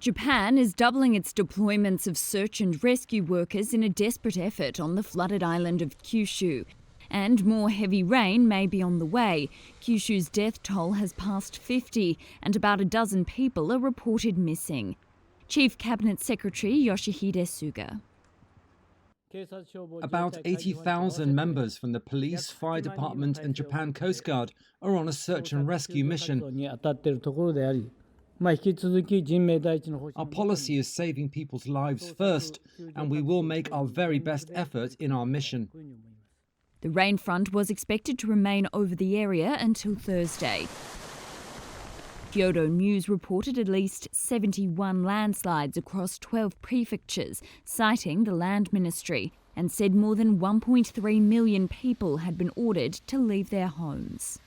Japan is doubling its deployments of search and rescue workers in a desperate effort on the flooded island of Kyushu. And more heavy rain may be on the way. Kyushu's death toll has passed 50 and about a dozen people are reported missing. Chief Cabinet Secretary Yoshihide Suga. About 80,000 members from the police, fire department and Japan Coast Guard are on a search and rescue mission. Our policy is saving people's lives first, and we will make our very best effort in our mission. The rain front was expected to remain over the area until Thursday. Kyodo News reported at least 71 landslides across 12 prefectures, citing the Land Ministry, and said more than 1.3 million people had been ordered to leave their homes.